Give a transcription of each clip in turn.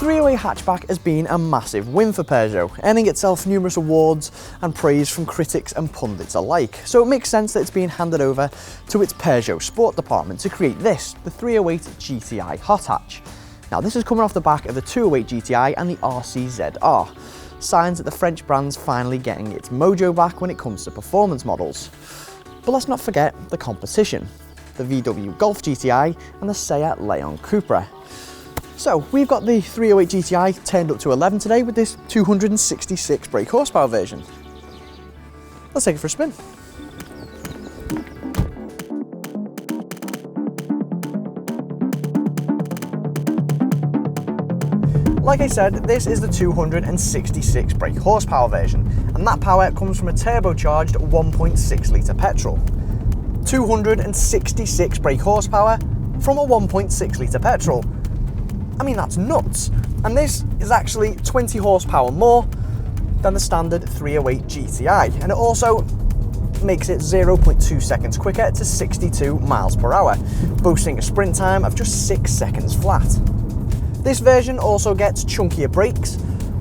308 hatchback has been a massive win for Peugeot, earning itself numerous awards and praise from critics and pundits alike. So it makes sense that it's being handed over to its Peugeot Sport department to create this, the 308 GTI hot hatch. Now this is coming off the back of the 208 GTI and the RCZR. Signs that the French brand's finally getting its mojo back when it comes to performance models. But let's not forget the competition, the VW Golf GTI and the Seat Leon Cupra. So we've got the 308 GTI turned up to 11 today with this 266 brake horsepower version. Let's take it for a spin. Like I said, this is the 266 brake horsepower version, and that power comes from a turbocharged 1.6 litre petrol. 266 brake horsepower from a 1.6 litre petrol. I mean, that's nuts. And this is actually 20 horsepower more than the standard 308 GTI. And it also makes it 0.2 seconds quicker to 62 miles per hour, boasting a sprint time of just 6 seconds flat. This version also gets chunkier brakes,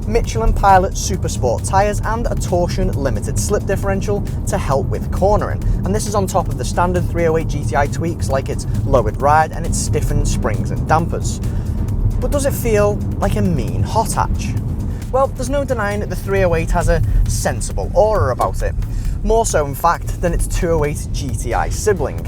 Michelin Pilot Super Sport tyres and a torsion limited slip differential to help with cornering. And this is on top of the standard 308 GTI tweaks like its lowered ride and its stiffened springs and dampers. But does it feel like a mean hot hatch? Well, there's no denying that the 308 has a sensible aura about it. More so, in fact, than its 208 GTI sibling.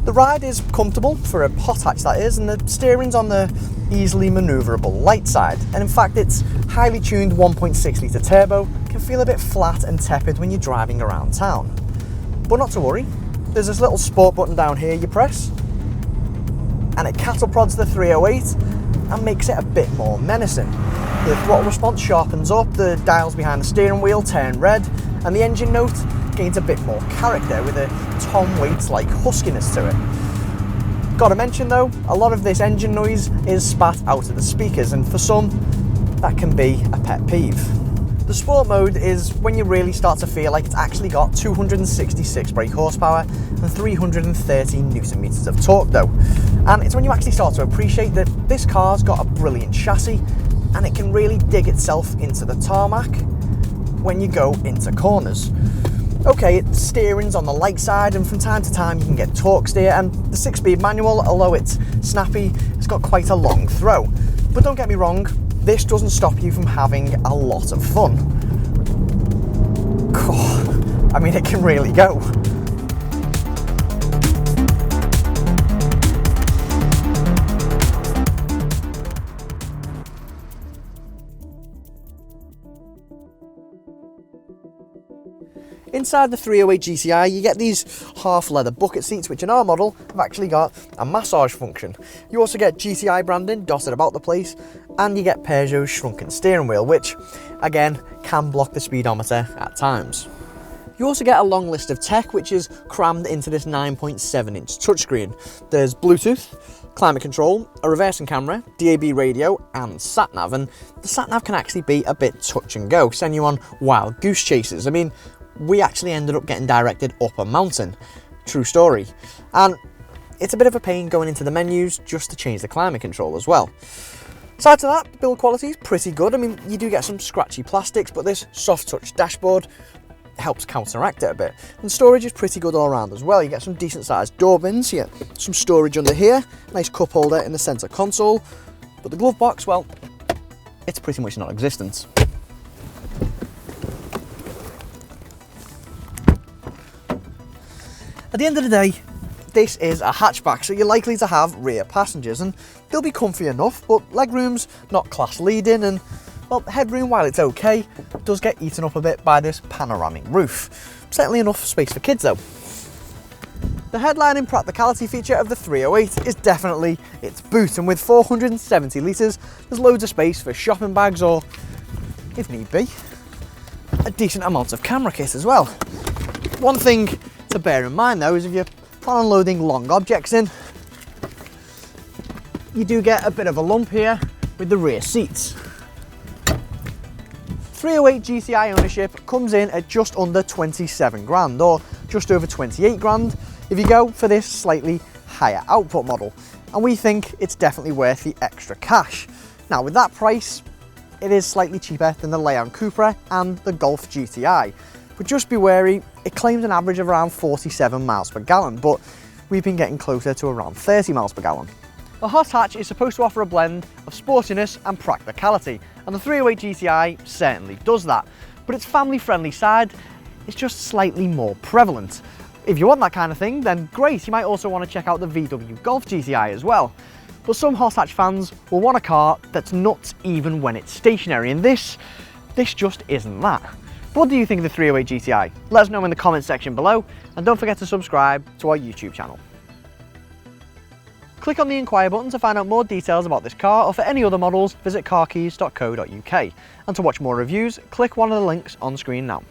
The ride is comfortable for a hot hatch, that is, and the steering's on the easily manoeuvrable light side. And in fact, its highly tuned 1.6 litre turbo can feel a bit flat and tepid when you're driving around town. But not to worry, there's this little sport button down here you press, and it cattle prods the 308 and makes it a bit more menacing. The throttle response sharpens up, the dials behind the steering wheel turn red, and the engine note gains a bit more character with a Tom Waits-like huskiness to it. Gotta mention though, a lot of this engine noise is spat out of the speakers, and for some, that can be a pet peeve. The sport mode is when you really start to feel like it's actually got 266 brake horsepower and 330 newton meters of torque though. And it's when you actually start to appreciate that this car's got a brilliant chassis and it can really dig itself into the tarmac when you go into corners. Okay, the steering's on the light side and from time to time you can get torque steer, and the 6-speed manual, although it's snappy, it's got quite a long throw. But don't get me wrong, this doesn't stop you from having a lot of fun. I mean, it can really go. Inside the 308 GTI, you get these half leather bucket seats, which in our model have actually got a massage function. You also get GTI branding dotted about the place, and you get Peugeot's shrunken steering wheel, which again can block the speedometer at times. You also get a long list of tech which is crammed into this 9.7-inch touchscreen. There's Bluetooth, climate control, a reversing camera, DAB radio and sat-nav, and the sat-nav can actually be a bit touch and go, send you on wild goose chases. I mean, we actually ended up getting directed up a mountain. True story. And it's a bit of a pain going into the menus just to change the climate control as well. Aside to that, the build quality is pretty good. I mean, you do get some scratchy plastics, but this soft touch dashboard helps counteract it a bit. And storage is pretty good all around as well. You get some decent sized door bins, you get some storage under here, nice cup holder in the center console. But the glove box, well, it's pretty much non-existent. At the end of the day, this is a hatchback, so you're likely to have rear passengers, and they'll be comfy enough, but legroom's not class leading, and well, headroom, while it's okay, does get eaten up a bit by this panoramic roof. Certainly enough space for kids though. The headlining practicality feature of the 308 is definitely its boot, and with 470 litres, there's loads of space for shopping bags or, if need be, a decent amount of camera kit as well. One thing to bear in mind though is if you're planning on loading long objects in, you do get a bit of a lump here with the rear seats. 308 GTI ownership comes in at just under 27 grand, or just over 28 grand if you go for this slightly higher output model, and we think it's definitely worth the extra cash. Now with that price, it is slightly cheaper than the Leon Cupra and the Golf GTI, but just be wary, it claims an average of around 47 miles per gallon, but we've been getting closer to around 30 miles per gallon. The hot hatch is supposed to offer a blend of sportiness and practicality, and the 308 GTI certainly does that, but its family-friendly side is just slightly more prevalent. If you want that kind of thing, then great, you might also want to check out the VW Golf GTI as well. But some hot hatch fans will want a car that's nuts even when it's stationary, and this just isn't that. But what do you think of the 308 GTI? Let us know in the comments section below, and don't forget to subscribe to our YouTube channel. Click on the inquire button to find out more details about this car, or for any other models, visit carkeys.co.uk. And to watch more reviews, click one of the links on screen now.